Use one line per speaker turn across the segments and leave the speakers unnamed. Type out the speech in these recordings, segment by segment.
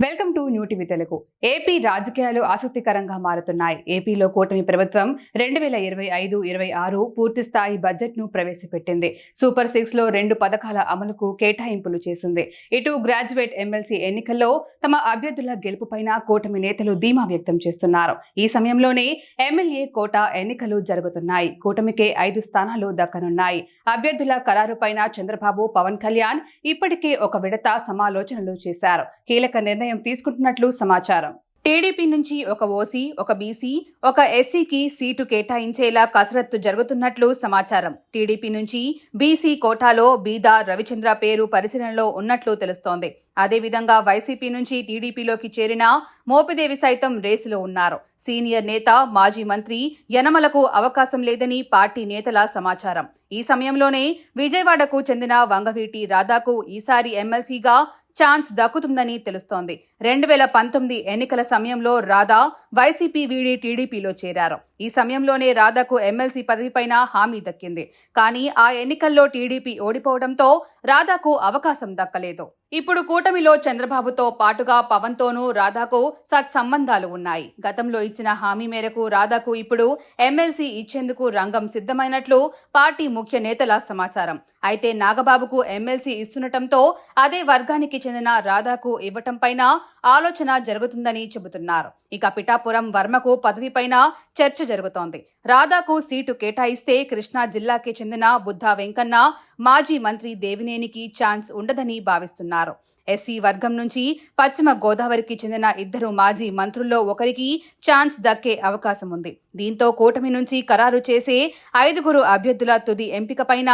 Welcome to new TV Telugu. AP రాజకీయాలు ఆసక్తికరంగా మారుతున్నాయి. ఏపీలో కూటమి ప్రభుత్వం 2025-26 పూర్తి స్థాయి బడ్జెట్ ను ప్రవేశపెట్టింది. సూపర్ 6 లో 2 పథకాల అమలుకు కేటాయింపులు చేసింది. ఇటు గ్రాడ్యుయేట్ ఎమ్మెల్సీ ఎన్నికల్లో తమ అభ్యర్థుల గెలుపుపైన కూటమి నేతలు ధీమా వ్యక్తం చేస్తున్నారు. ఈ సమయంలోనే ఎమ్మెల్యే కోటా ఎన్నికలు జరుగుతున్నాయి. కూటమికే 5 స్థానాలు దక్కనున్నాయి. అభ్యర్థుల ఖరారుపైన చంద్రబాబు, పవన్ కళ్యాణ్ ఇప్పటికే ఒక విడత సమాలోచనలు చేశారు. కీలక నిర్ణయం తీసుకుంటున్నట్లు సమాచారం. టీడీపీ నుంచి ఒక ఓసీ, ఒక బీసీ, ఒక ఎస్సీకి సీటు కేటాయించేలా కసరత్తు జరుగుతున్నట్లు సమాచారం. టీడీపీ నుంచి బీసీ కోటాలో బీదా రవిచంద్ర పేరు పరిశీలనలో ఉన్నట్లు తెలుస్తోంది. అదేవిధంగా వైసీపీ నుంచి టీడీపీలోకి చేరిన మోపిదేవి సైతం రేసులో ఉన్నారు. సీనియర్ నేత, మాజీ మంత్రి యనమలకు అవకాశం లేదని పార్టీ నేతల సమాచారం. ఈ సమయంలోనే విజయవాడకు చెందిన వంగవీటి రాధాకు ఈసారి ఎమ్మెల్సీగా ఛాన్స్ దక్కుతుందని తెలుస్తోంది. 2019 ఎన్నికల సమయంలో రాధా వైసీపీ వీడి టీడీపీలో చేరారు. ఈ సమయంలోనే రాధాకు ఎమ్మెల్సీ పదవిపైన హామీ దక్కింది. కానీ ఆ ఎన్నికల్లో టీడీపీ ఓడిపోవడంతో రాధాకు అవకాశం దక్కలేదు. ఇప్పుడు కూటమిలో చంద్రబాబుతో పాటుగా పవన్తోనూ రాధాకు సత్సంబంధాలు ఉన్నాయి. గతంలో ఇచ్చిన హామీ మేరకు రాధాకు ఇప్పుడు ఎమ్మెల్సీ ఇచ్చేందుకు రంగం సిద్ధమైనట్లు పార్టీ ముఖ్య నేతల సమాచారం. అయితే నాగబాబుకు ఎమ్మెల్సీ ఇస్తుండటంతో అదే వర్గానికి చెందిన రాధాకు ఇవ్వటంపైన ఆలోచన జరుగుతుందని చెబుతున్నారు. ఇక పిఠాపురం వర్మకు పదవిపైన చర్చ జరుగుతోంది. రాధాకు సీటు కేటాయిస్తే కృష్ణా జిల్లాకి చెందిన బుద్ధా వెంకన్న, మాజీ మంత్రి దేవినేనికి ఛాన్స్ ఉండదని భావిస్తున్నారు. ఎస్సీ వర్గం నుంచి పశ్చిమ గోదావరికి చెందిన 2 మాజీ మంత్రుల్లో ఒకరికి ఛాన్స్ దక్కే అవకాశం ఉంది. దీంతో కూటమి నుంచి ఖరారు చేసే 5 అభ్యర్థుల తుది ఎంపికపైన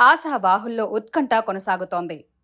ఆశావాహుల్లో ఉత్కంఠ కొనసాగుతోంది.